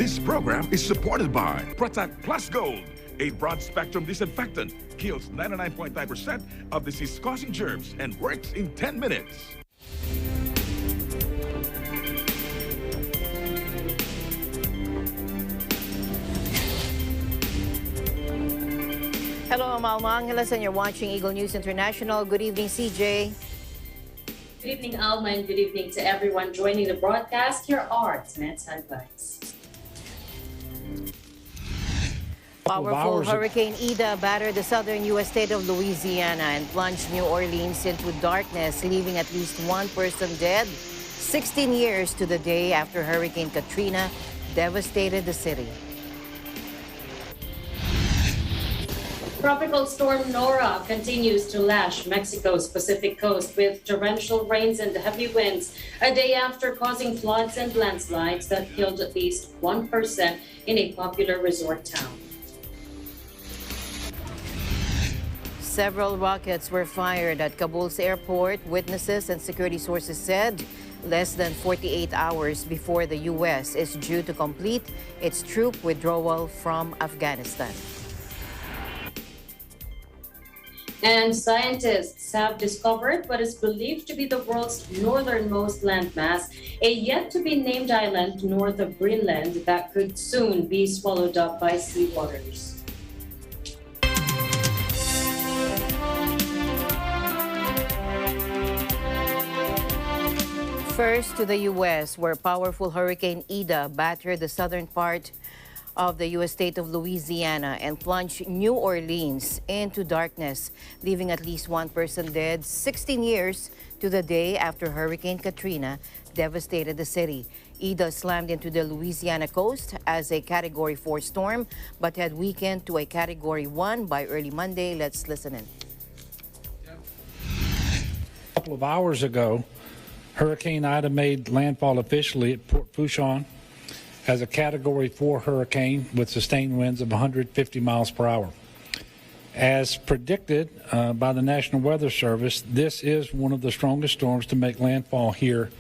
This program is supported by Protect Plus Gold, a broad-spectrum disinfectant, kills 99.9% of disease-causing germs and works in 10 minutes. Hello, I'm Alma Angeles, and you're watching Eagle News International. Good evening, CJ. Good evening, Alma, and good evening to everyone joining the broadcast. Here are tonight's headlines. Powerful Hurricane Ida battered the southern U.S. state of Louisiana and plunged New Orleans into darkness, leaving at least one person dead, 16 years to the day after Hurricane Katrina devastated the city. Tropical storm Nora continues to lash Mexico's Pacific coast with torrential rains and heavy winds a day after causing floods and landslides that killed at least one person in a popular resort town. Several rockets were fired at Kabul's airport, witnesses and security sources said, less than 48 hours before the U.S. is due to complete its troop withdrawal from Afghanistan. And scientists have discovered what is believed to be the world's northernmost landmass, a yet-to-be-named island north of Greenland that could soon be swallowed up by seawaters. First to the U.S., where powerful Hurricane Ida battered the southern part of the U.S. state of Louisiana and plunged New Orleans into darkness, leaving at least one person dead, 16 years to the day after Hurricane Katrina devastated the city. Ida slammed into the Louisiana coast as a Category 4 storm, but had weakened to a Category 1 by early Monday. Let's listen in. A couple of hours ago, Hurricane Ida made landfall officially at Port Fourchon as a Category 4 hurricane with sustained winds of 150 miles per hour. As predicted by the National Weather Service, this is one of the strongest storms to make landfall here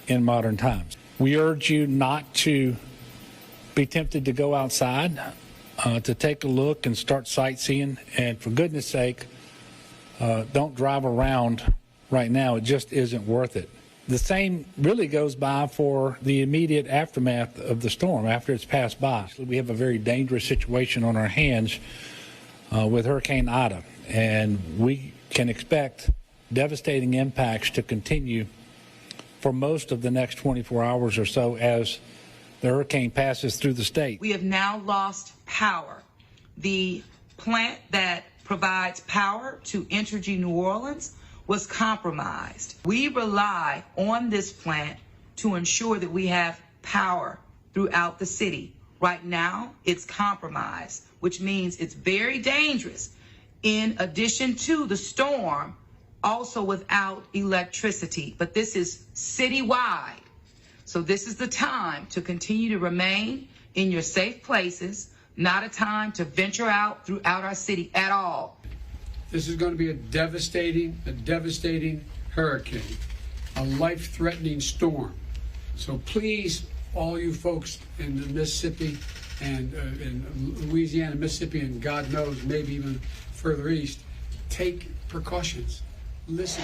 in modern times. We urge you not to be tempted to go outside, to take a look and start sightseeing, and for goodness sake, don't drive around right now. It just isn't worth it. The same really goes by for the immediate aftermath of the storm after it's passed by. We have a very dangerous situation on our hands with Hurricane Ida, and we can expect devastating impacts to continue for most of the next 24 hours or so as the hurricane passes through the state. We have now lost power. The plant that provides power to Entergy New Orleans was compromised. We rely on this plant to ensure that we have power throughout the city. Right now, it's compromised, which means it's very dangerous. In addition to the storm, also without electricity, but this is citywide. So this is the time to continue to remain in your safe places, not a time to venture out throughout our city at all. This is going to be a devastating hurricane, a life-threatening storm. So please, all you folks in the Mississippi and in Louisiana, Mississippi, and God knows, maybe even further east, take precautions. Listen.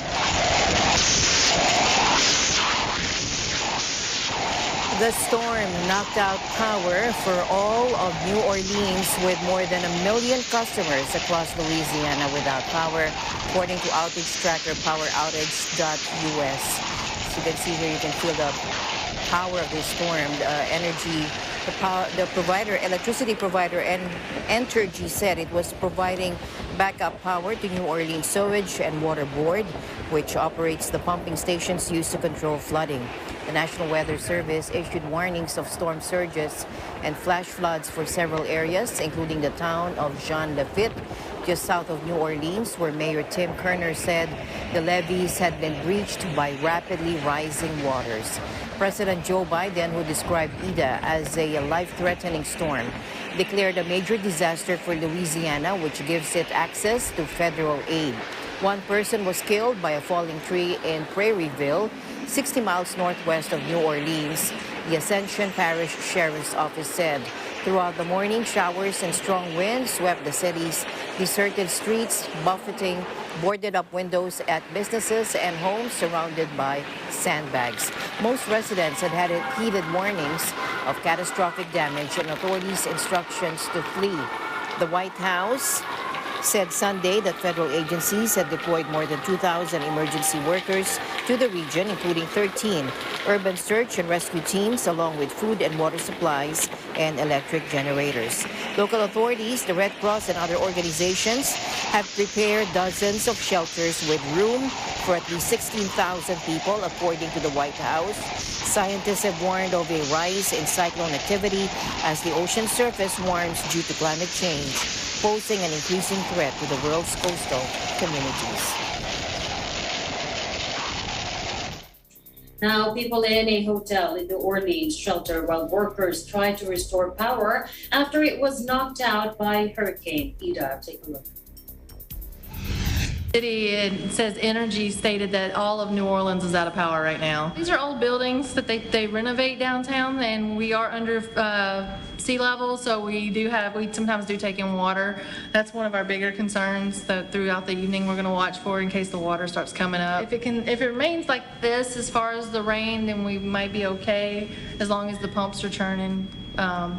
The storm knocked out power for all of New Orleans, with more than 1 million customers across Louisiana without power, according to outage tracker poweroutage.us. As you can see here, you can feel the power of this storm. Electricity provider Entergy said it was providing backup power to New Orleans Sewage and Water Board, which operates the pumping stations used to control flooding. The National Weather Service issued warnings of storm surges and flash floods for several areas, including the town of Jean Lafitte, just south of New Orleans, where Mayor Tim Kerner said the levees had been breached by rapidly rising waters. President Joe Biden, who described Ida as a life-threatening storm, declared a major disaster for Louisiana, which gives it access to federal aid. One person was killed by a falling tree in Prairieville, 60 miles northwest of New Orleans, the Ascension Parish Sheriff's Office said. Throughout the morning, showers and strong winds swept the city's deserted streets, buffeting boarded-up windows at businesses and homes surrounded by sandbags. Most residents had heeded warnings of catastrophic damage and authorities' instructions to flee. The White House said Sunday that federal agencies had deployed more than 2,000 emergency workers to the region, including 13 urban search and rescue teams, along with food and water supplies and electric generators. Local authorities, the Red Cross, and other organizations have prepared dozens of shelters with room for at least 16,000 people, according to the White House. Scientists have warned of a rise in cyclone activity as the ocean surface warms due to climate change, posing an increasing threat to the world's coastal communities. Now, people in a hotel in New Orleans shelter while workers try to restore power after it was knocked out by Hurricane Ida. Take a look. It says Energy stated that all of New Orleans is out of power right now. These are old buildings that they renovate downtown, and we are under sea level, so we sometimes do take in water. That's one of our bigger concerns that throughout the evening we're going to watch for in case the water starts coming up. If it remains like this as far as the rain, then we might be okay as long as the pumps are churning.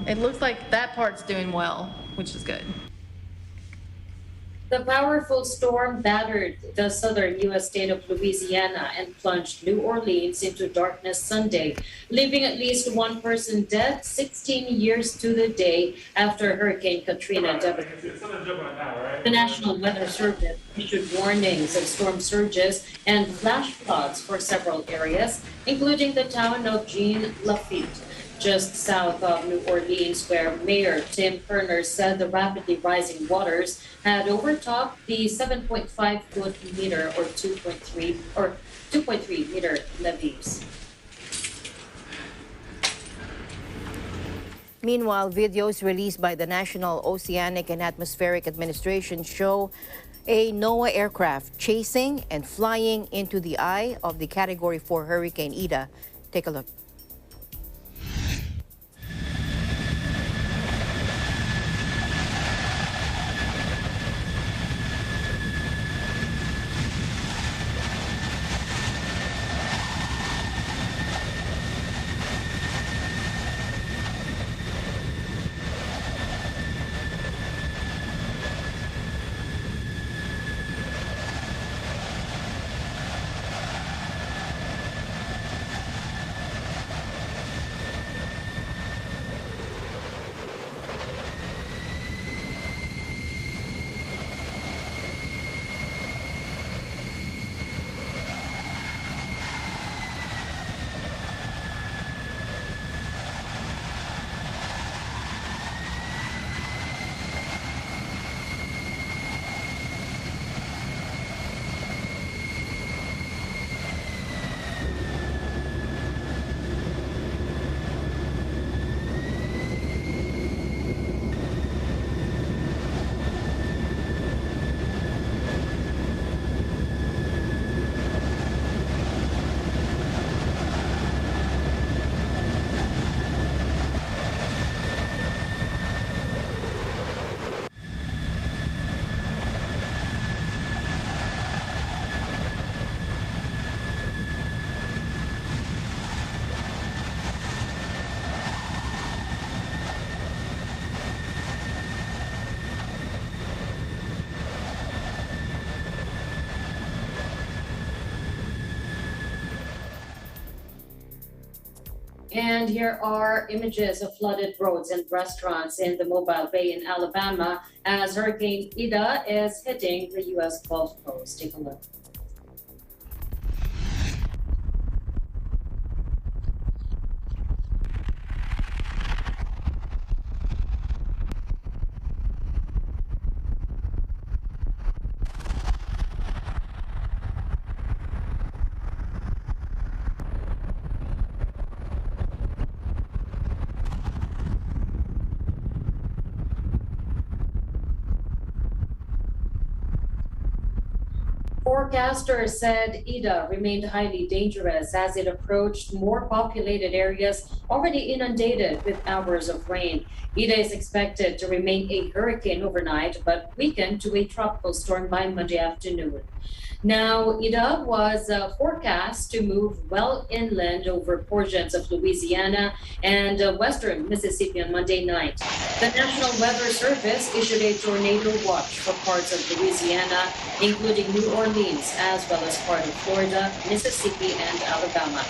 It looks like that part's doing well, which is good. The powerful storm battered the southern U.S. state of Louisiana and plunged New Orleans into darkness Sunday, leaving at least one person dead 16 years to the day after Hurricane Katrina devastated. The National Weather Service issued warnings of storm surges and flash floods for several areas, including the town of Jean Lafitte, just south of New Orleans, where Mayor Tim Kerner said the rapidly rising waters had overtopped the 7.5 meter or 2.3 meter levees. Meanwhile, videos released by the National Oceanic and Atmospheric Administration show a NOAA aircraft chasing and flying into the eye of the Category 4 Hurricane Ida. Take a look. And here are images of flooded roads and restaurants in the Mobile Bay in Alabama as Hurricane Ida is hitting the U.S. Gulf Coast. Take a look. forecasters said Ida remained highly dangerous as it approached more populated areas already inundated with hours of rain. Ida is expected to remain a hurricane overnight, but weaken to a tropical storm by Monday afternoon. Now, Ida was forecast to move well inland over portions of Louisiana and western Mississippi on Monday night. The National Weather Service issued a tornado watch for parts of Louisiana, including New Orleans, as well as part of Florida, Mississippi, and Alabama.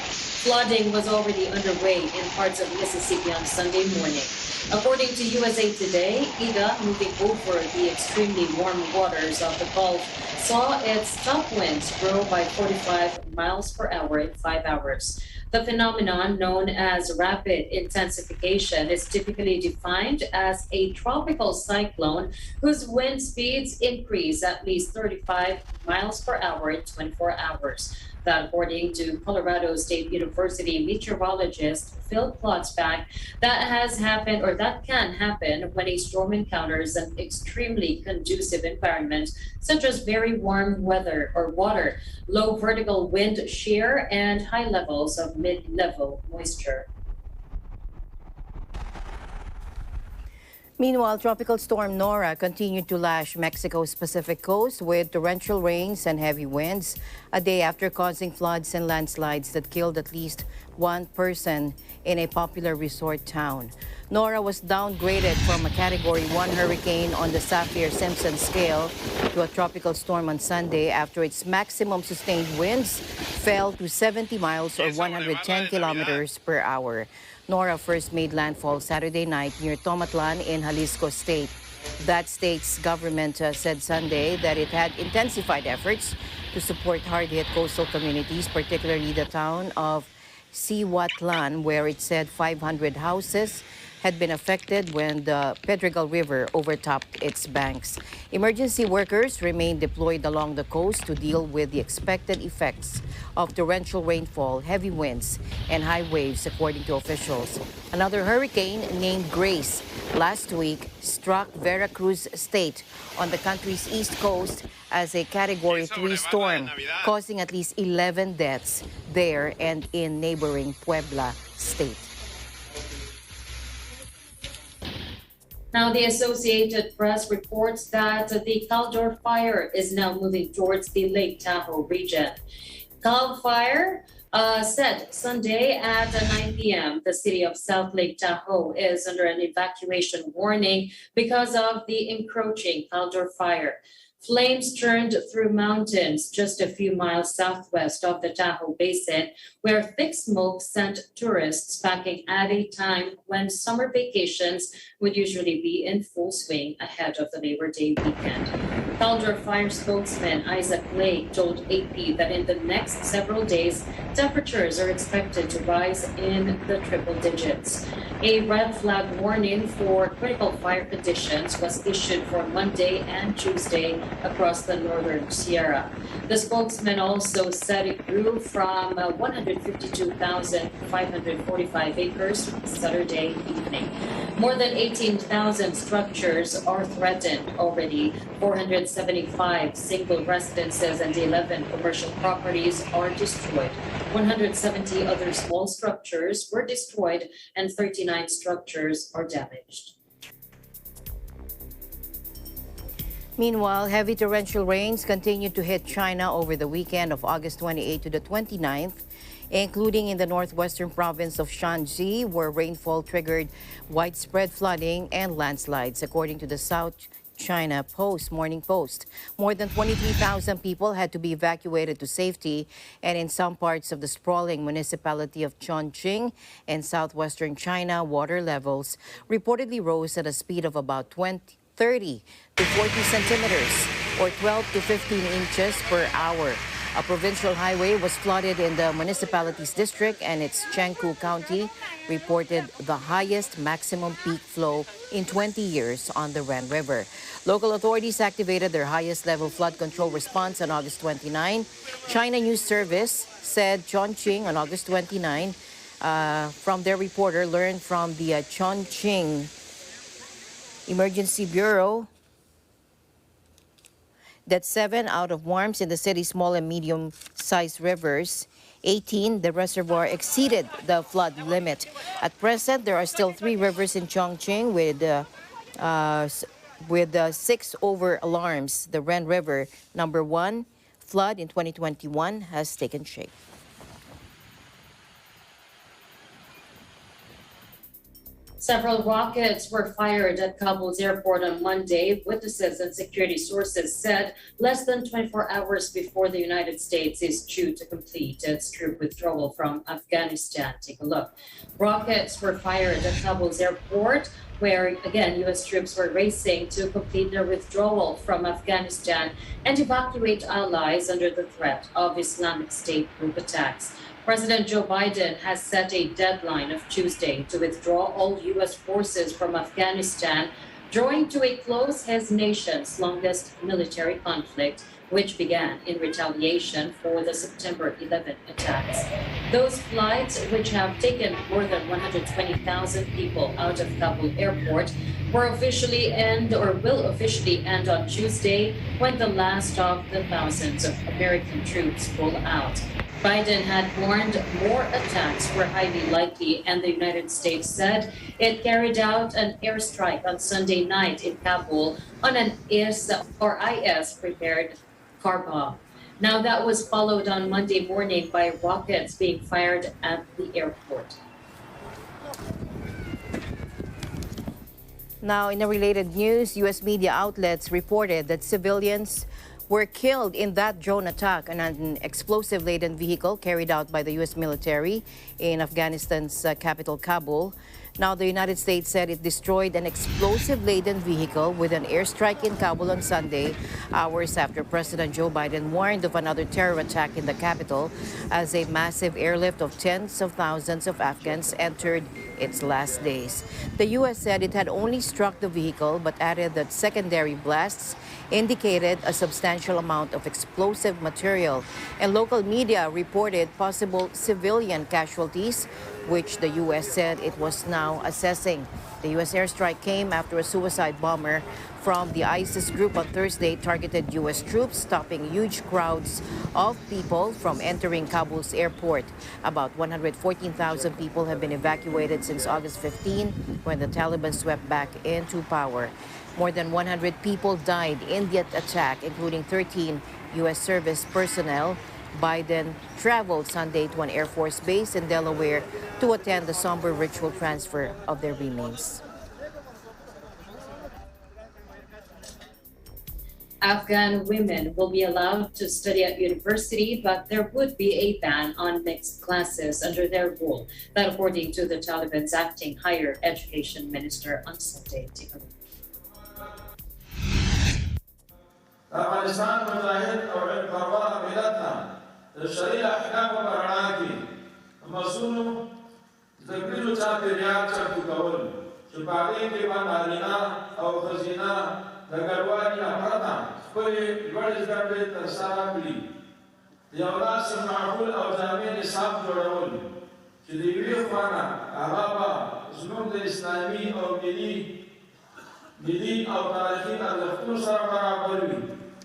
Flooding was already underway in parts of Mississippi on Sunday morning. According to USA Today, Ida, moving over the extremely warm waters of the Gulf, saw its top winds grow by 45 miles per hour in 5 hours. The phenomenon, known as rapid intensification, is typically defined as a tropical cyclone whose wind speeds increase at least 35 miles per hour in 24 hours. That, according to Colorado State University meteorologist Phil Klotzbach, that can happen when a storm encounters an extremely conducive environment, such as very warm weather or water, low vertical wind shear, and high levels of mid-level moisture. Meanwhile, Tropical Storm Nora continued to lash Mexico's Pacific coast with torrential rains and heavy winds a day after causing floods and landslides that killed at least one person in a popular resort town. Nora was downgraded from a Category 1 hurricane on the Saffir-Simpson scale to a tropical storm on Sunday after its maximum sustained winds fell to 70 miles or 110 kilometers per hour. Nora first made landfall Saturday night near Tomatlan in Jalisco State. That state's government said Sunday that it had intensified efforts to support hard-hit coastal communities, particularly the town of Cihuatlan, where it said 500 houses had been affected when the Pedregal River overtopped its banks. Emergency workers remain deployed along the coast to deal with the expected effects of torrential rainfall, heavy winds, and high waves, according to officials. Another hurricane named Grace last week struck Veracruz State on the country's east coast as a Category 3 storm, causing at least 11 deaths there and in neighboring Puebla State. Now, the Associated Press reports that the Caldor fire is now moving towards the Lake Tahoe region. Cal fire set Sunday at 9 p.m. The city of South Lake Tahoe is under an evacuation warning because of the encroaching Caldor fire. Flames churned through mountains just a few miles southwest of the Tahoe Basin, where thick smoke sent tourists packing at a time when summer vacations would usually be in full swing ahead of the Labor Day weekend. Caldor Fire spokesman Isaac Lake told AP that in the next several days, temperatures are expected to rise in the triple digits. A red flag warning for critical fire conditions was issued for Monday and Tuesday across the northern Sierra. The spokesman also said it grew from 152,545 acres Saturday evening. More than 18,000 structures are threatened already. 475 single residences and 11 commercial properties are destroyed. 170 other small structures were destroyed and 39 structures are damaged. Meanwhile, heavy torrential rains continued to hit China over the weekend of August 28 to the 29th, including in the northwestern province of Shanxi, where rainfall triggered widespread flooding and landslides, according to the South China Morning Post. More than 23,000 people had to be evacuated to safety, and in some parts of the sprawling municipality of Chongqing in southwestern China, water levels reportedly rose at a speed of about 30 to 40 centimeters or 12 to 15 inches per hour. A provincial highway was flooded in the municipality's district, and its Chengkou County reported the highest maximum peak flow in 20 years on the Ren River. Local authorities activated their highest level flood control response on August 29. China News Service said Chongqing on August 29, from their reporter, learned from the Chongqing Emergency Bureau That's 7 out of warms in the city's small and medium-sized rivers. 18, the reservoir exceeded the flood limit. At present, there are still 3 rivers in Chongqing with 6 over alarms. The Ren River, number 1, flood in 2021 has taken shape. Several rockets were fired at Kabul's airport on Monday. Witnesses and security sources said less than 24 hours before the United States is due to complete its troop withdrawal from Afghanistan. Take a look. Rockets were fired at Kabul's airport, where, again, U.S. troops were racing to complete their withdrawal from Afghanistan and evacuate allies under the threat of Islamic State group attacks. President Joe Biden has set a deadline of Tuesday to withdraw all U.S. forces from Afghanistan, drawing to a close his nation's longest military conflict, which began in retaliation for the September 11 attacks. Those flights, which have taken more than 120,000 people out of Kabul airport, will officially end on Tuesday when the last of the thousands of American troops pull out. Biden had warned more attacks were highly likely, and the United States said it carried out an airstrike on Sunday night in Kabul on an IS-prepared car bomb. Now, that was followed on Monday morning by rockets being fired at the airport. Now, in a related news, U.S. media outlets reported that civilians were killed in that drone attack on an explosive-laden vehicle carried out by the U.S. military in Afghanistan's capital, Kabul. Now, the United States said it destroyed an explosive-laden vehicle with an airstrike in Kabul on Sunday, hours after President Joe Biden warned of another terror attack in the capital as a massive airlift of tens of thousands of Afghans entered its last days. The U.S. said it had only struck the vehicle, but added that secondary blasts indicated a substantial amount of explosive material, and local media reported possible civilian casualties, which the U.S. said it was now assessing. The U.S. airstrike came after a suicide bomber from the ISIS group on Thursday targeted U.S. troops, stopping huge crowds of people from entering Kabul's airport. About 114,000 people have been evacuated since August 15, when the Taliban swept back into power. More than 100 people died in the attack, including 13 U.S. service personnel. Biden traveled Sunday to an Air Force base in Delaware to attend the somber ritual transfer of their remains. Afghan women will be allowed to study at university, but there would be a ban on mixed classes under their rule. That, according to the Taliban's acting higher education minister on Sunday. Take a look. Afghanistan mujahid aur inqaba milatna sharia ahkam baranaki masunu zakrilu chapiriya chapukawul chupari ke banarina aur khazina dagarwani aparata koi badi garbe tarsara kuli yawla sama'ul aur jami nisab jodawul chidiri khana ahaba zulum islami aur ملي أو تاريخي الدكتور سرا برابري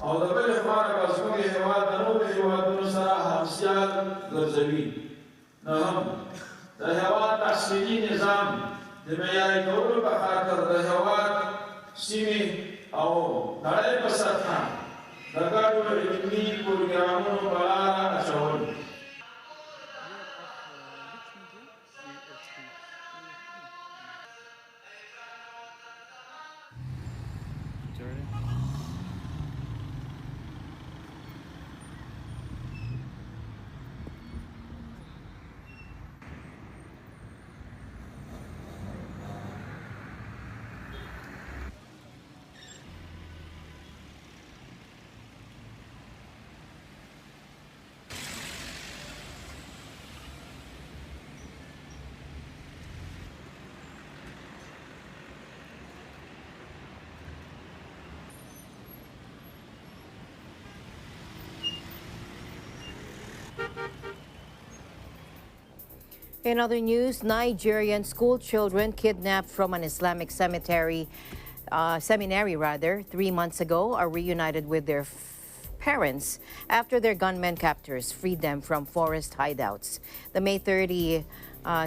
أو دبل إخوان بسمو إخوان دنوب إخوان سرا همسيال غرزبي نهم دهوات تحصيلي نظام دمياري دور بخاطر دهوات سيمي أو نرأي بسرطان دقاتو علمي پروگرامون بلارا أشهر In other news, Nigerian school children kidnapped from an Islamic cemetery seminary 3 months ago are reunited with their parents after their gunmen captors freed them from forest hideouts. The May 30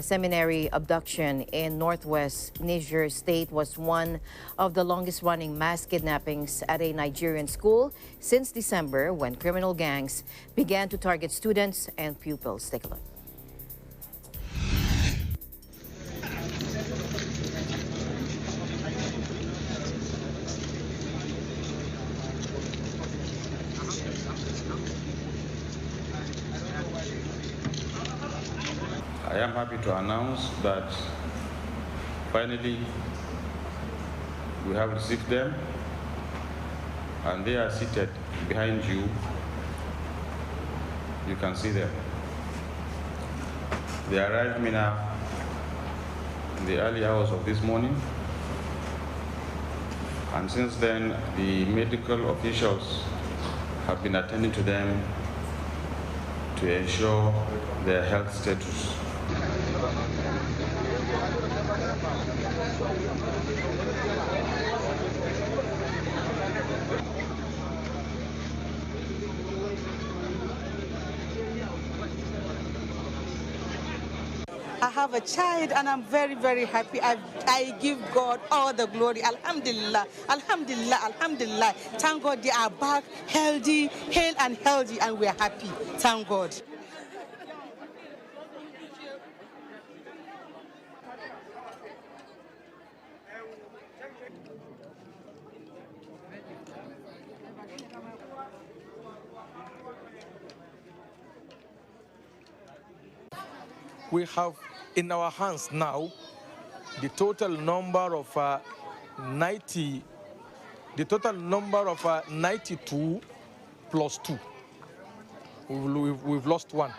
seminary abduction in northwest Niger state was one of the longest-running mass kidnappings at a Nigerian school since December, when criminal gangs began to target students and pupils. Take a look. I am happy to announce that finally we have received them, and they are seated behind you. You can see them. They arrived Mina in the early hours of this morning, and since then the medical officials have been attending to them to ensure their health status. I have a child and I'm very, very happy. I give God all the glory. Alhamdulillah, Alhamdulillah, Alhamdulillah. Thank God they are back healthy, hale and healthy, and we are happy. Thank God. We have in our hands now the total number of 92 plus 2. We've lost one.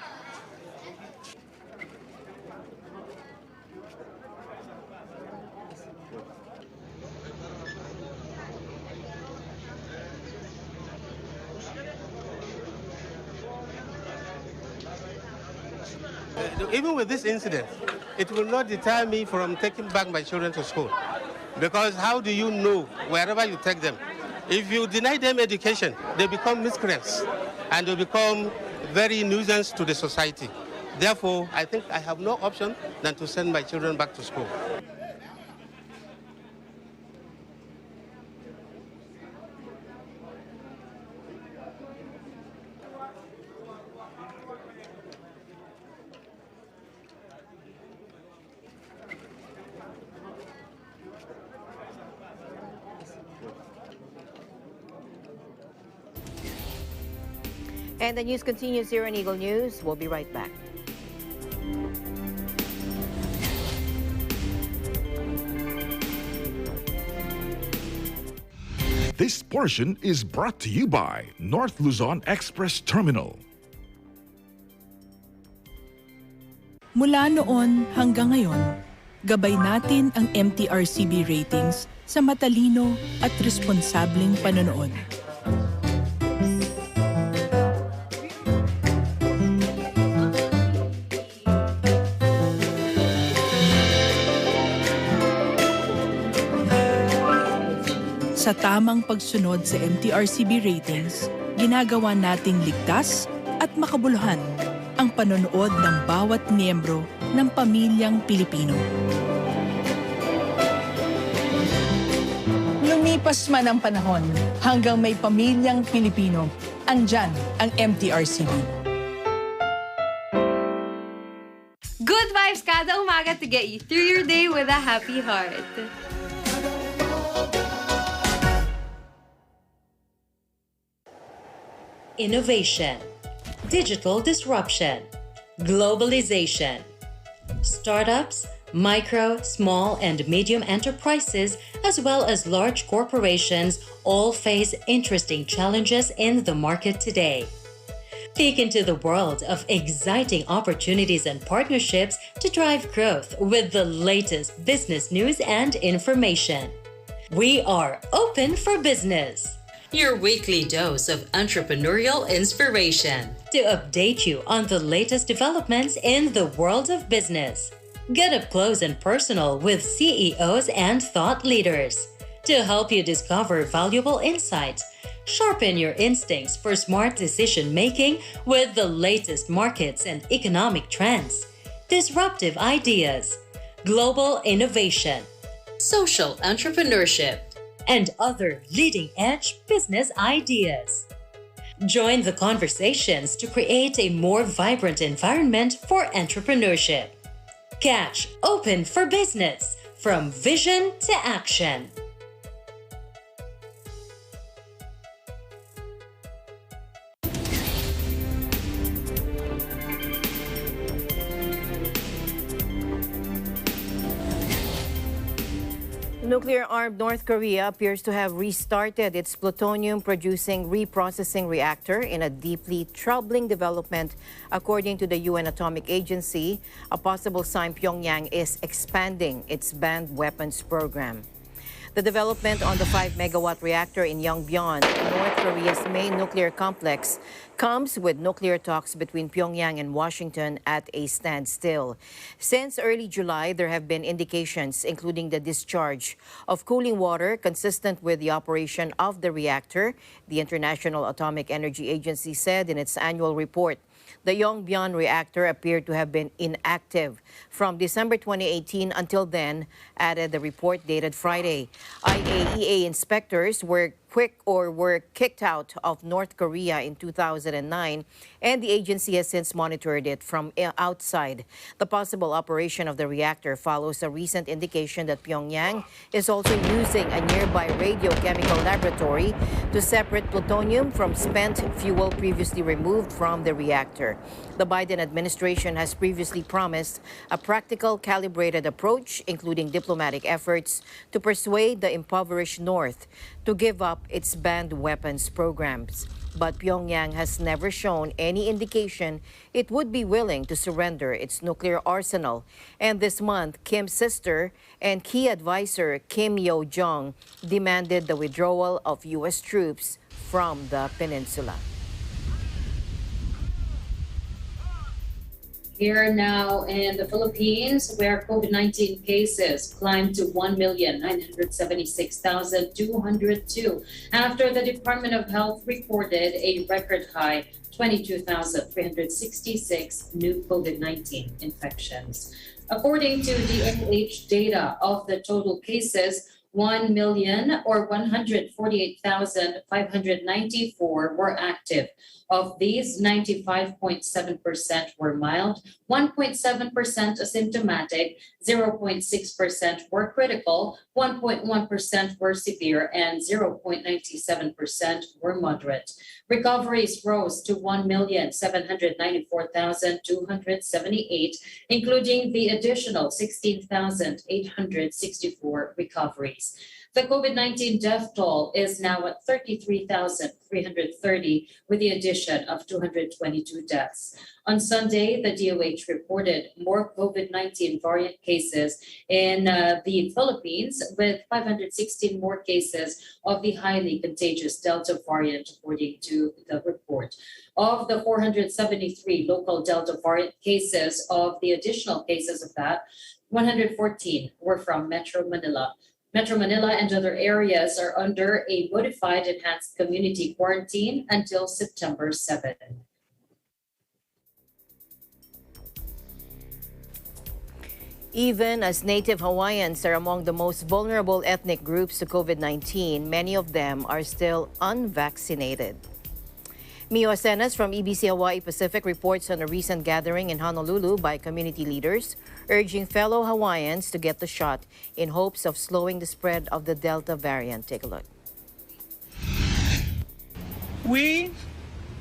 Even with this incident, it will not deter me from taking back my children to school. Because how do you know wherever you take them? If you deny them education, they become miscreants and they become very nuisance to the society. Therefore, I think I have no option than to send my children back to school. And the news continues here on Eagle News. We'll be right back. This portion is brought to you by North Luzon Express Terminal. Mula noon hanggang ngayon, gabay natin ang MTRCB ratings sa matalino at responsableng panonood. Sa tamang pagsunod sa MTRCB ratings, ginagawa nating ligtas at makabuluhan ang panonood ng bawat miyembro ng pamilyang Pilipino. Lumipas man ang panahon, hanggang may pamilyang Pilipino, andyan ang MTRCB. Good vibes kada umaga to get you through your day with a happy heart. Innovation, digital disruption, globalization. Startups, micro, small, and medium enterprises, as well as large corporations, all face interesting challenges in the market today. Peek into the world of exciting opportunities and partnerships to drive growth with the latest business news and information. We are open for business. Your weekly dose of entrepreneurial inspiration to update you on the latest developments in the world of business. Get up close and personal with CEOs and thought leaders. to help you discover valuable insights. Sharpen your instincts for smart decision making with the latest markets and economic trends, disruptive ideas, global innovation, social entrepreneurship, and other leading-edge business ideas. Join the conversations to create a more vibrant environment for entrepreneurship. Catch Open for Business, from vision to action. Nuclear-armed North Korea appears to have restarted its plutonium-producing reprocessing reactor in a deeply troubling development. According to the UN Atomic Agency, a possible sign Pyongyang is expanding its banned weapons program. The development on the 5-megawatt reactor in Yongbyon, North Korea's main nuclear complex, comes with nuclear talks between Pyongyang and Washington at a standstill. Since early July, there have been indications, including the discharge of cooling water consistent with the operation of the reactor, the International Atomic Energy Agency said in its annual report. The Yongbyon reactor appeared to have been inactive from December 2018 until then, added the report dated Friday. IAEA inspectors were kicked out of North Korea in 2009, and the agency has since monitored it from outside. The possible operation of the reactor follows a recent indication that Pyongyang is also using a nearby radiochemical laboratory to separate plutonium from spent fuel previously removed from the reactor. The Biden administration has previously promised a practical, calibrated approach, including diplomatic efforts to persuade the impoverished North to give up its banned weapons programs. But Pyongyang has never shown any indication it would be willing to surrender its nuclear arsenal. And this month, Kim's sister and key advisor Kim Yo-jong demanded the withdrawal of U.S. troops from the peninsula. Here now in the Philippines, where COVID-19 cases climbed to 1,976,202 after the Department of Health recorded a record high 22,366 new COVID-19 infections. According to DOH data, of the total cases, 1,148,594 were active. Of these, 95.7% were mild, 1.7% asymptomatic, 0.6% were critical, 1.1% were severe, and 0.97% were moderate. Recoveries rose to 1,794,278, including the additional 16,864 recoveries. The COVID-19 death toll is now at 33,330, with the addition of 222 deaths. On Sunday, the DOH reported more COVID-19 variant cases in the Philippines, with 516 more cases of the highly contagious Delta variant, according to the report. Of the 473 local Delta variant cases, of the additional cases of that, 114 were from Metro Manila. Metro Manila and other areas are under a modified enhanced community quarantine until September 7. Even as Native Hawaiians are among the most vulnerable ethnic groups to COVID-19, many of them are still unvaccinated. Mio Asenas from EBC Hawaii Pacific reports on a recent gathering in Honolulu by community leaders urging fellow Hawaiians to get the shot in hopes of slowing the spread of the Delta variant. Take a look. We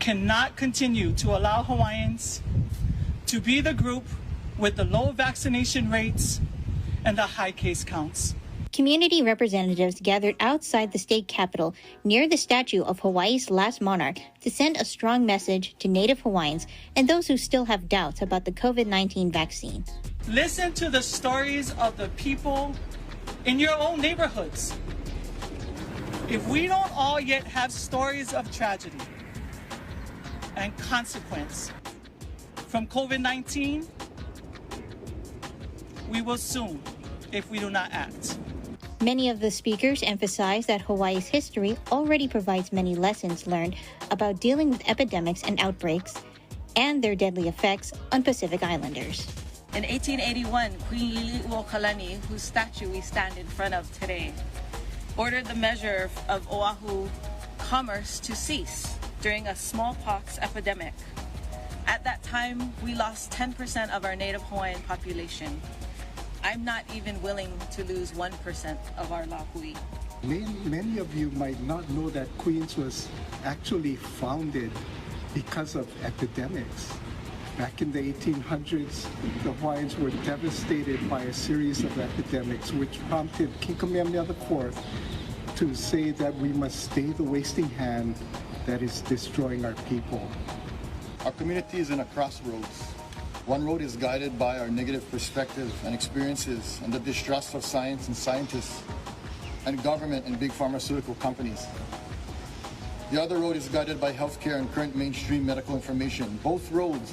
cannot continue to allow Hawaiians to be the group with the low vaccination rates and the high case counts. Community representatives gathered outside the state capitol near the statue of Hawaii's last monarch to send a strong message to Native Hawaiians and those who still have doubts about the COVID-19 vaccine. Listen to the stories of the people in your own neighborhoods. If we don't all yet have stories of tragedy and consequence from COVID-19, we will soon if we do not act. Many of the speakers emphasized that Hawaii's history already provides many lessons learned about dealing with epidemics and outbreaks and their deadly effects on Pacific Islanders. In 1881, Queen Liliuokalani, whose statue we stand in front of today, ordered the measure of Oahu commerce to cease during a smallpox epidemic. At that time, we lost 10% of our native Hawaiian population. I'm not even willing to lose 1% of our lahui. Many of you might not know that Queens was actually founded because of epidemics. Back in the 1800s, the Hawaiians were devastated by a series of epidemics, which prompted King Kamehameha IV to say that we must stay the wasting hand that is destroying our people. Our community is in a crossroads. One road is guided by our negative perspective and experiences and the distrust of science and scientists and government and big pharmaceutical companies. The other road is guided by healthcare and current mainstream medical information. Both roads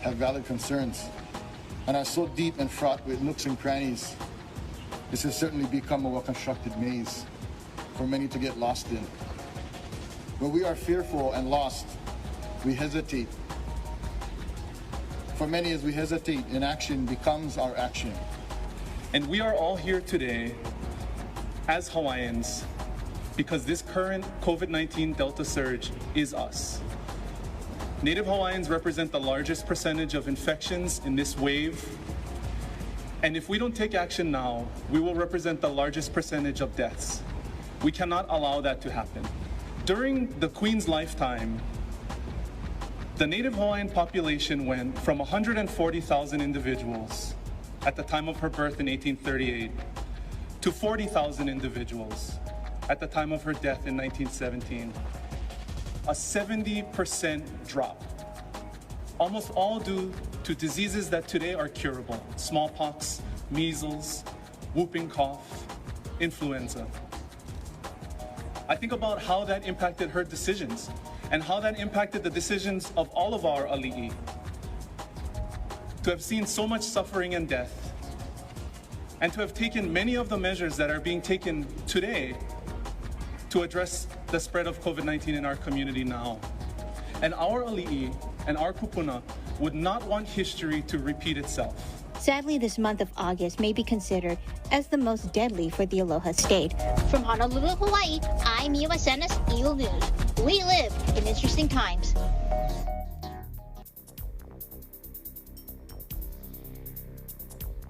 have valid concerns and are so deep and fraught with nooks and crannies. This has certainly become a well-constructed maze for many to get lost in. When we are fearful and lost, we hesitate. For many, as we hesitate, inaction becomes our action. And we are all here today as Hawaiians because this current COVID-19 Delta surge is us. Native Hawaiians represent the largest percentage of infections in this wave. And if we don't take action now, we will represent the largest percentage of deaths. We cannot allow that to happen. During the Queen's lifetime, the Native Hawaiian population went from 140,000 individuals at the time of her birth in 1838 to 40,000 individuals at the time of her death in 1917. A 70% drop, almost all due to diseases that today are curable: smallpox, measles, whooping cough, influenza. I think about how that impacted her decisions and how that impacted the decisions of all of our ali'i. To have seen so much suffering and death, and to have taken many of the measures that are being taken today to address the spread of COVID-19 in our community now. And our ali'i and our kupuna would not want history to repeat itself. Sadly, this month of August may be considered as the most deadly for the Aloha State. From Honolulu, Hawaii, I'm USNS Eagle News. We live in interesting times.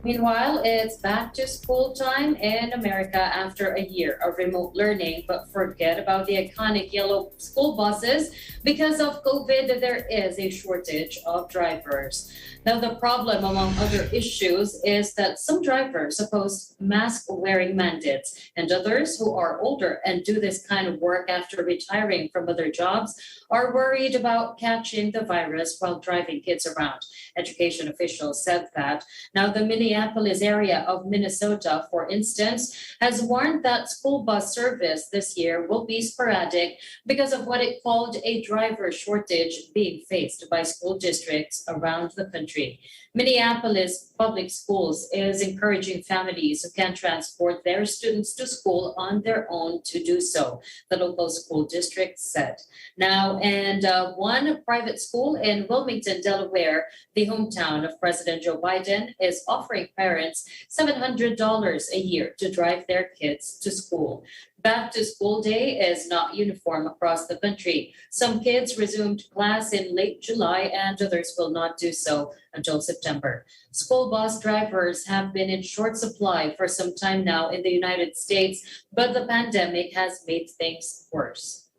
Meanwhile, it's back to school time in America after a year of remote learning, but forget about the iconic yellow school buses. Because of COVID, there is a shortage of drivers. Now, the problem, among other issues, is that some drivers oppose mask-wearing mandates, and others who are older and do this kind of work after retiring from other jobs are worried about catching the virus while driving kids around. Education officials said that. Now, the Minneapolis area of Minnesota, for instance, has warned that school bus service this year will be sporadic because of what it called a driver shortage being faced by school districts around the country. Minneapolis Public Schools is encouraging families who can transport their students to school on their own to do so, the local school district said. Now, and one private school in Wilmington, Delaware, the hometown of President Joe Biden, is offering parents $700 a year to drive their kids to school. Back to school day is not uniform across the country. Some kids resumed class in late July and others will not do so until September. School bus drivers have been in short supply for some time now in the United States, but the pandemic has made things worse.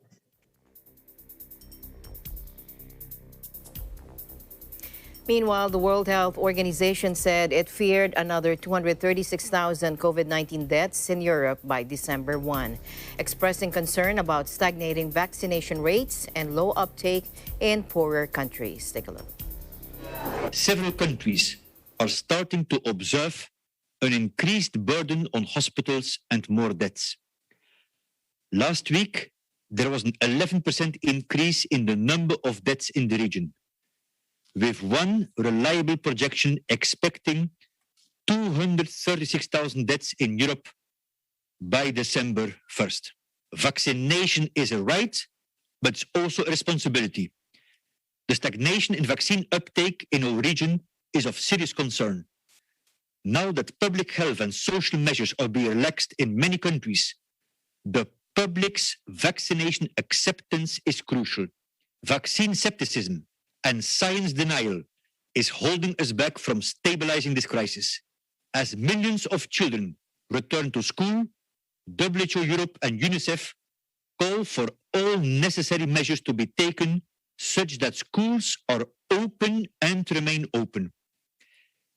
Meanwhile, the World Health Organization said it feared another 236,000 COVID-19 deaths in Europe by December 1, expressing concern about stagnating vaccination rates and low uptake in poorer countries. Take a look. Several countries are starting to observe an increased burden on hospitals and more deaths. Last week, there was an 11% increase in the number of deaths in the region, with one reliable projection expecting 236,000 deaths in Europe by December 1st. Vaccination is a right, but it's also a responsibility. The stagnation in vaccine uptake in our region is of serious concern. Now that public health and social measures are being relaxed in many countries, the public's vaccination acceptance is crucial. Vaccine skepticism and science denial is holding us back from stabilizing this crisis. As millions of children return to school, WHO Europe and UNICEF call for all necessary measures to be taken such that schools are open and remain open.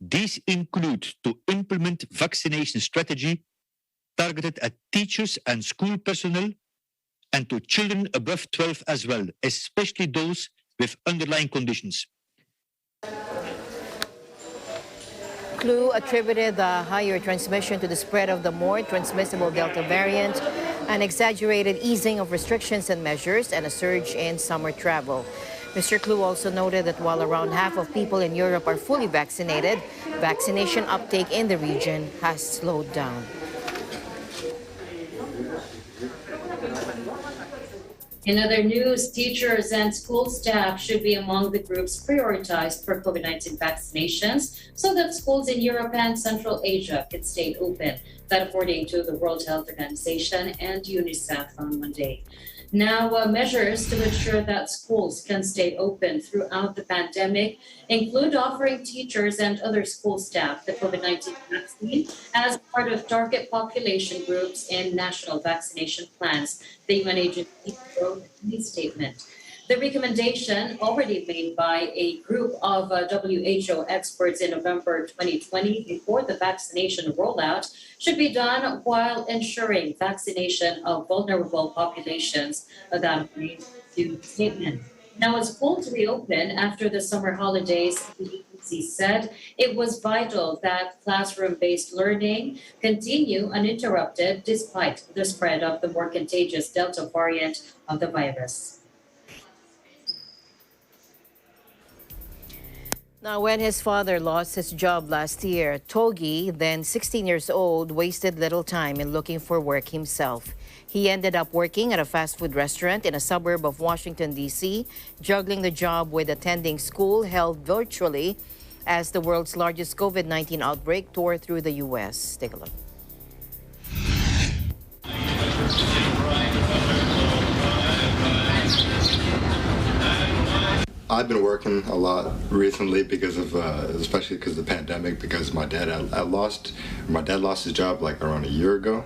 These include to implement vaccination strategy targeted at teachers and school personnel and to children above 12 as well, especially those with underlying conditions. CLU attributed the higher transmission to the spread of the more transmissible Delta variant, an exaggerated easing of restrictions and measures, and a surge in summer travel. Mr. CLU also noted that while around half of people in Europe are fully vaccinated, vaccination uptake in the region has slowed down. In other news, teachers and school staff should be among the groups prioritized for COVID-19 vaccinations so that schools in Europe and Central Asia can stay open. That according to the World Health Organization and UNICEF on Monday. Now, measures to ensure that schools can stay open throughout the pandemic include offering teachers and other school staff the COVID-19 vaccine as part of target population groups in national vaccination plans, the UN agency wrote in a statement. The recommendation, already made by a group of WHO experts in November 2020 before the vaccination rollout, should be done while ensuring vaccination of vulnerable populations, that agrees to the statement. Now, as schools reopen after the summer holidays, the agency said it was vital that classroom-based learning continue uninterrupted despite the spread of the more contagious Delta variant of the virus. Now, when his father lost his job last year, Togi, then 16 years old, wasted little time in looking for work himself. He ended up working at a fast food restaurant in a suburb of Washington, D.C., juggling the job with attending school held virtually as the world's largest COVID-19 outbreak tore through the U.S. Take a look. I've been working a lot recently because of, especially because of the pandemic. Because my dad lost his job like around a year ago,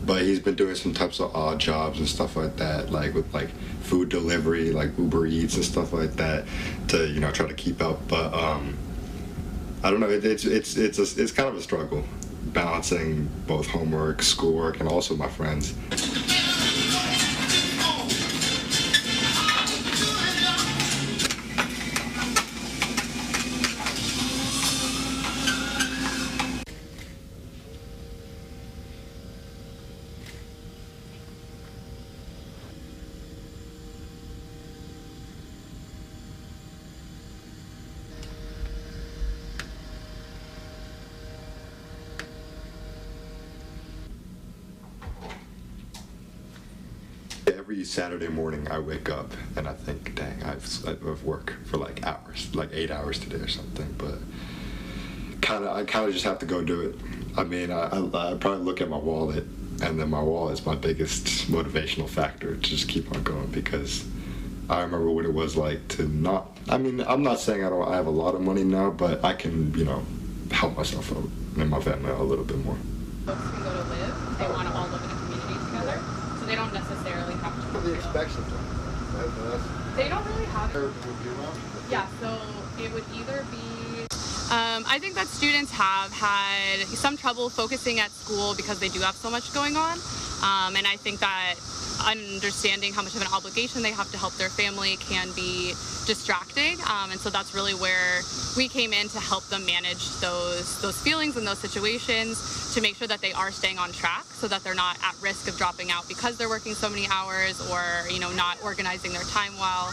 but he's been doing some types of odd jobs and stuff like that, like with like food delivery, like Uber Eats and stuff like that, to try to keep up. But I don't know. It's kind of a struggle balancing both homework, schoolwork, and also my friends. Every Saturday morning I wake up and I think, dang, I've worked for like hours, like 8 hours today or something, but I kind of just have to go do it. I mean, I probably look at my wallet, and then my wallet is my biggest motivational factor to just keep on going, because I remember what it was like to not, I mean, I'm not saying I have a lot of money now, but I can, help myself out and my family out a little bit more. Folks can go to live, they want to all live in a community together, so they don't necessarily have to. What do they expect sometimes? They don't really have it. Yeah, so it would either be... I think that students have had some trouble focusing at school because they do have so much going on. And I think that understanding how much of an obligation they have to help their family can be distracting. And so that's really where we came in to help them manage those feelings and those situations, to make sure that they are staying on track so that they're not at risk of dropping out because they're working so many hours, or, not organizing their time well.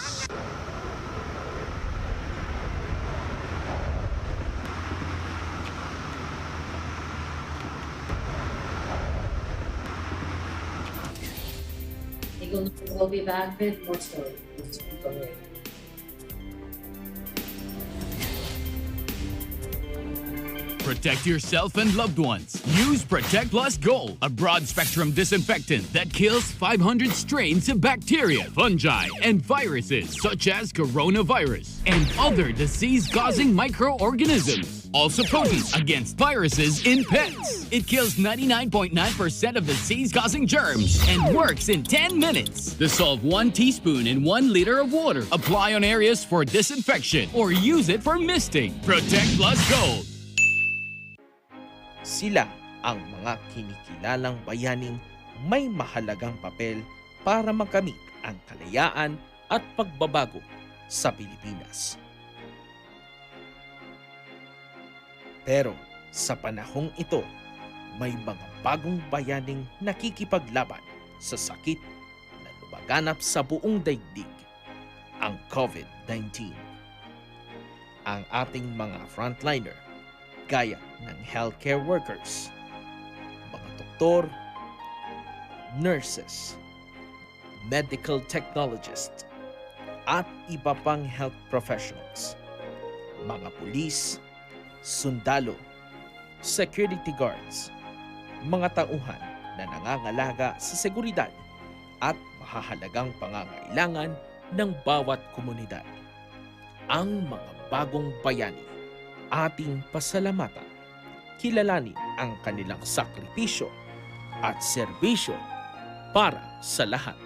We'll be back with more stories. Protect yourself and loved ones. Use Protect Plus Gold, a broad-spectrum disinfectant that kills 500 strains of bacteria, fungi, and viruses such as coronavirus and other disease-causing microorganisms. Also potent against viruses in pets. It kills 99.9% of disease-causing germs and works in 10 minutes. Dissolve 1 teaspoon in 1 liter of water. Apply on areas for disinfection or use it for misting. Protect Plus Gold. Sila ang mga kinikilalang bayaning may mahalagang papel para makamit ang kalayaan at pagbabago sa Pilipinas. Pero sa panahong ito, may mga bagong bayaning nakikipaglaban sa sakit na lumaganap sa buong daigdig, ang COVID-19. Ang ating mga frontliner, gaya ng healthcare workers, mga doktor, nurses, medical technologists, at iba pang health professionals, mga pulis, sundalo, security guards, mga tauhan na nangangalaga sa seguridad at mahahalagang pangangailangan ng bawat komunidad. Ang mga bagong bayani, ating pasalamatan. Kilalanin ang kanilang sakripisyo at serbisyo para sa lahat.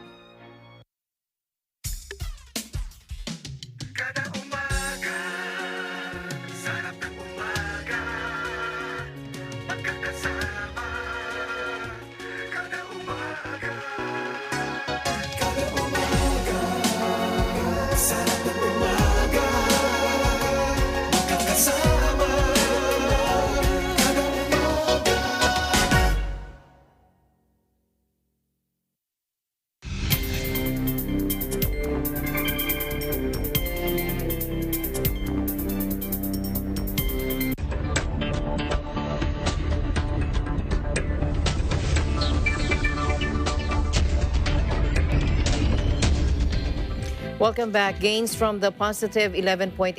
Welcome back. Gains from the positive 11.8%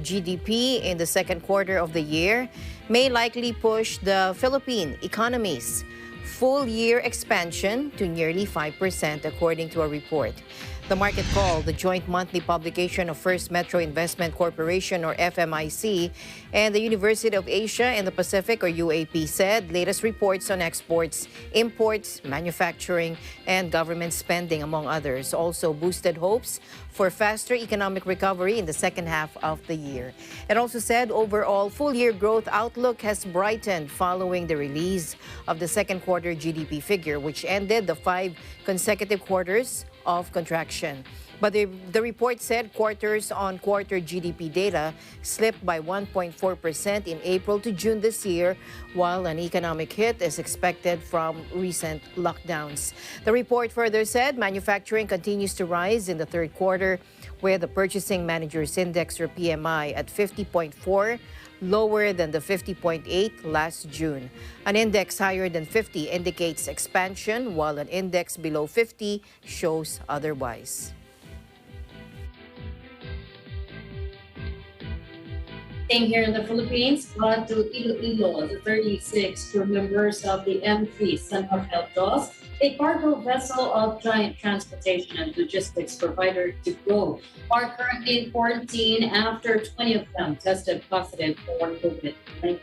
GDP in the second quarter of the year may likely push the Philippine economy's full-year expansion to nearly 5%, according to a report. The market called the joint monthly publication of First Metro Investment Corporation, or FMIC, and the University of Asia and the Pacific, or UAP, said latest reports on exports, imports, manufacturing, and government spending, among others, also boosted hopes for faster economic recovery in the second half of the year. It also said overall full-year growth outlook has brightened following the release of the second quarter GDP figure, which ended the 5 consecutive quarters of contraction. But the report said quarters-on-quarter GDP data slipped by 1.4% in April to June this year, while an economic hit is expected from recent lockdowns. The report further said manufacturing continues to rise in the third quarter, with the Purchasing Managers Index, or PMI, at 50.4, lower than the 50.8 last June. An index higher than 50 indicates expansion, while an index below 50 shows otherwise. Staying here in the Philippines, brought to Iloilo, the 36 crew members of the M3 Son of Caldor, a cargo vessel of giant transportation and logistics provider to go, are currently in quarantine after 20 of them tested positive for COVID-19.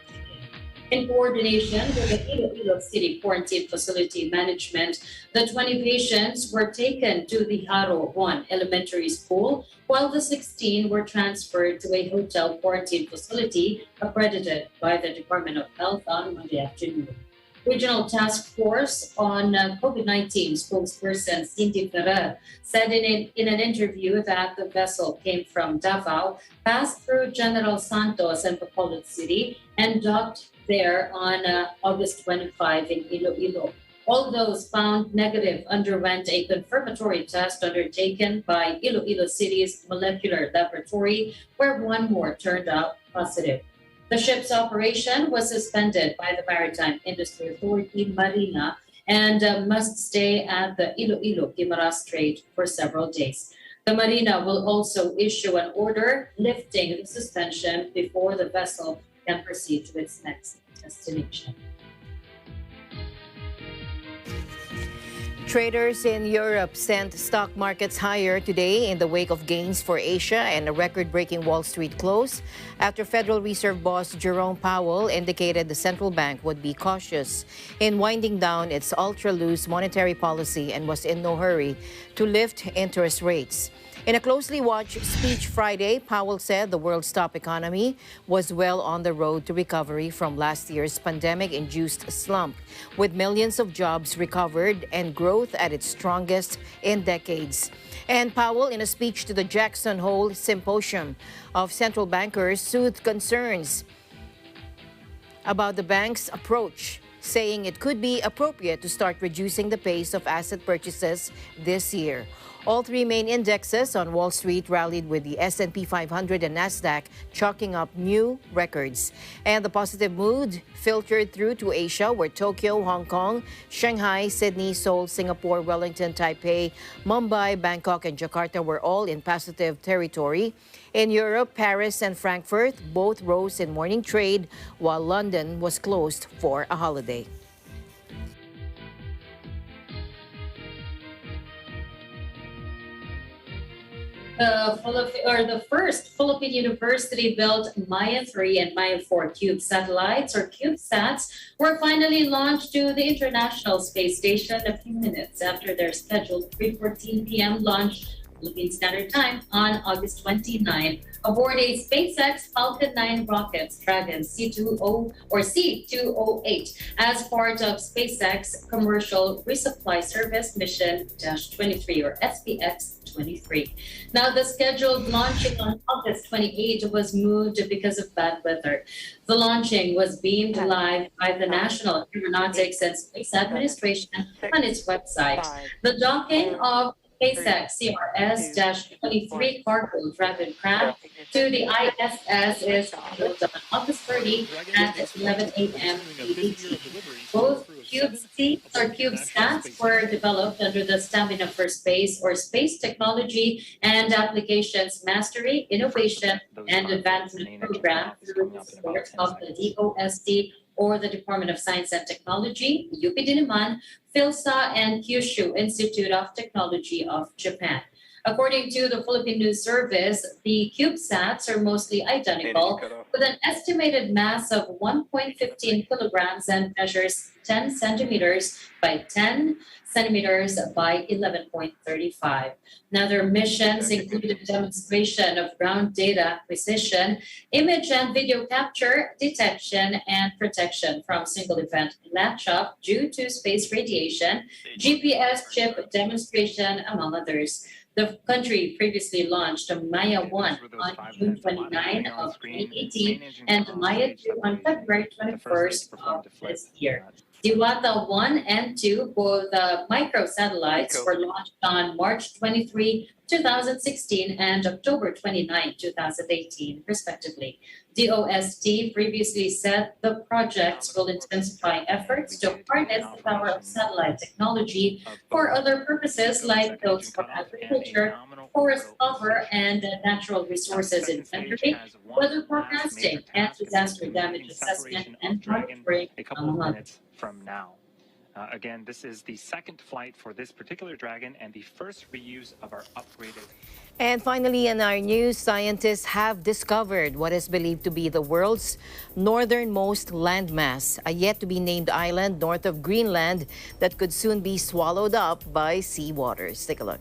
In coordination with the Iloilo City Quarantine Facility Management, the 20 patients were taken to the Haro 1 Elementary School, while the 16 were transferred to a hotel quarantine facility accredited by the Department of Health on Monday afternoon. Regional Task Force on COVID-19 spokesperson Cindy Ferrer said in an interview that the vessel came from Davao, passed through General Santos and Bacolod City, and docked there on August 25 in Iloilo. All those found negative underwent a confirmatory test undertaken by Iloilo City's molecular laboratory, where one more turned out positive. The ship's operation was suspended by the Maritime Industry Authority, Marina, and must stay at the Iloilo-Guimaras Strait for several days. The Marina will also issue an order lifting the suspension before the vessel can proceed to its next destination. Traders in Europe sent stock markets higher today in the wake of gains for Asia and a record-breaking Wall Street close after Federal Reserve boss Jerome Powell indicated the central bank would be cautious in winding down its ultra-loose monetary policy and was in no hurry to lift interest rates. In a closely watched speech Friday, Powell said the world's top economy was well on the road to recovery from last year's pandemic-induced slump, with millions of jobs recovered and growth at its strongest in decades. And Powell, in a speech to the Jackson Hole Symposium of Central Bankers, soothed concerns about the bank's approach, saying it could be appropriate to start reducing the pace of asset purchases this year. All three main indexes on Wall Street rallied, with the S&P 500 and Nasdaq chalking up new records. And the positive mood filtered through to Asia, where Tokyo, Hong Kong, Shanghai, Sydney, Seoul, Singapore, Wellington, Taipei, Mumbai, Bangkok, and Jakarta were all in positive territory. In Europe, Paris and Frankfurt both rose in morning trade, while London was closed for a holiday. The first Philippine university-built Maya 3 and Maya 4 Cube satellites, or CubeSats, were finally launched to the International Space Station a few minutes after their scheduled 3:14 p.m. launch, Philippine Standard Time, on August 29 aboard a SpaceX Falcon 9 rockets, Dragon C208, as part of SpaceX Commercial Resupply Service Mission -23, or SPX-23. Now, the scheduled launching on August 28 was moved because of bad weather. The launching was beamed live by the National Aeronautics and Space Administration on its website. The docking of SpaceX CRS-23 cargo Dragon craft to the ISS is scheduled on August 30 at 11 a.m. EDT. Both CubeSats were developed under the Stamina for Space, or Space Technology and Applications Mastery, Innovation, and Advancement Program through the support of the DOST, or the Department of Science and Technology, UP Diliman, PhilSA, and Kyushu Institute of Technology of Japan. According to the Philippine News Service, the CubeSats are mostly identical, with an estimated mass of 1.15 kilograms and measures 10 centimeters by 10 centimeters by 11.35. Now, their missions included demonstration of ground data acquisition, image and video capture, detection, and protection from single event laptop due to space radiation, GPS chip demonstration, among others. The country previously launched Maya 1 on June 29 of 2018 and Maya 2 on February 21st of this year. Diwata 1 and 2, both microsatellites, were launched on March 23, 2016 and October 29, 2018, respectively. DOST previously said the projects will intensify efforts to harness the power of satellite technology for other purposes like those for agriculture, forest cover, and natural resources inventory, weather forecasting, and disaster damage assessment and monitoring, among others. From now. Again, this is the second flight for this particular Dragon and the first reuse of our upgraded. And finally, in our news, scientists have discovered what is believed to be the world's northernmost landmass, a yet-to-be-named island north of Greenland that could soon be swallowed up by sea waters. Take a look.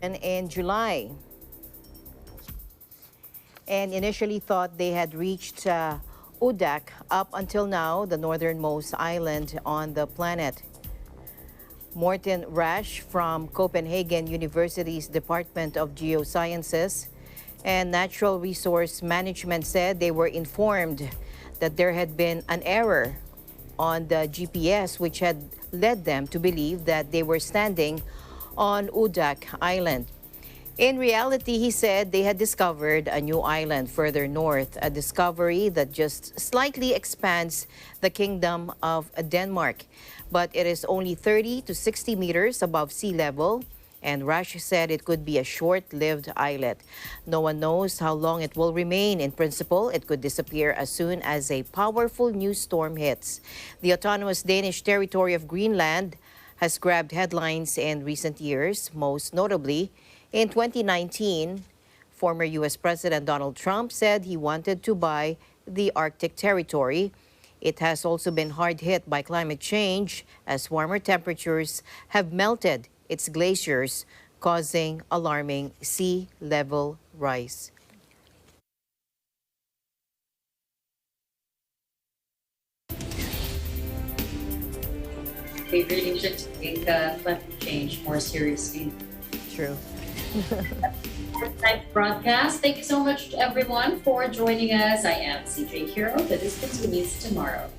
And in July, and initially thought they had reached Udak, up until now, the northernmost island on the planet. Morten Rasch from Copenhagen University's Department of Geosciences and Natural Resource Management said they were informed that there had been an error on the GPS, which had led them to believe that they were standing on Udak Island. In reality, he said they had discovered a new island further north, a discovery that just slightly expands the kingdom of Denmark. But it is only 30 to 60 meters above sea level, and Rasch said it could be a short-lived islet. No one knows how long it will remain. In principle, it could disappear as soon as a powerful new storm hits. The autonomous Danish territory of Greenland has grabbed headlines in recent years, most notably in 2019, former U.S. President Donald Trump said he wanted to buy the Arctic territory. It has also been hard hit by climate change as warmer temperatures have melted its glaciers, causing alarming sea level rise. We really should take climate change more seriously. True. Broadcast. Thank you so much, everyone, for joining us. I am CJ Hero. The This continues tomorrow.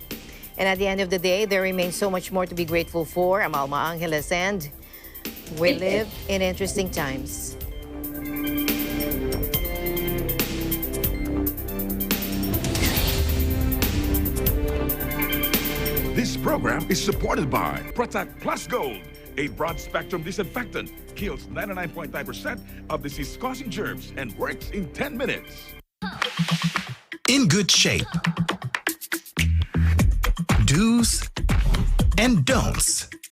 And at the end of the day, there remains so much more to be grateful for. I'm Alma Angeles, and we live in interesting times. This program is supported by Protect Plus Gold, a broad-spectrum disinfectant, kills 99.9% of disease-causing germs and works in 10 minutes. In good shape. Do's and don'ts.